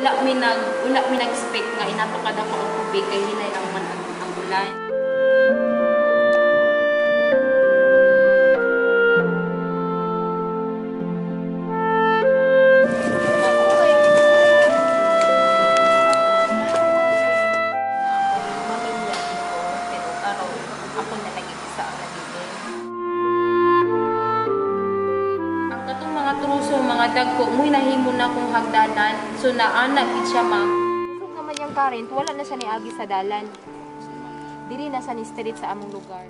Wala mi nag-expect nga inatukad ako ang tubig kay hinay lang man ang ulan. Ako na nag-isa ang nagiging. Ang katong mga truso, mga dagko, muy nahimo na kong hagdanan. So naana gid siya ma. Kusog naman yung current, wala na siya niagi sa dalan. Dili na sa ni street sa among lugar.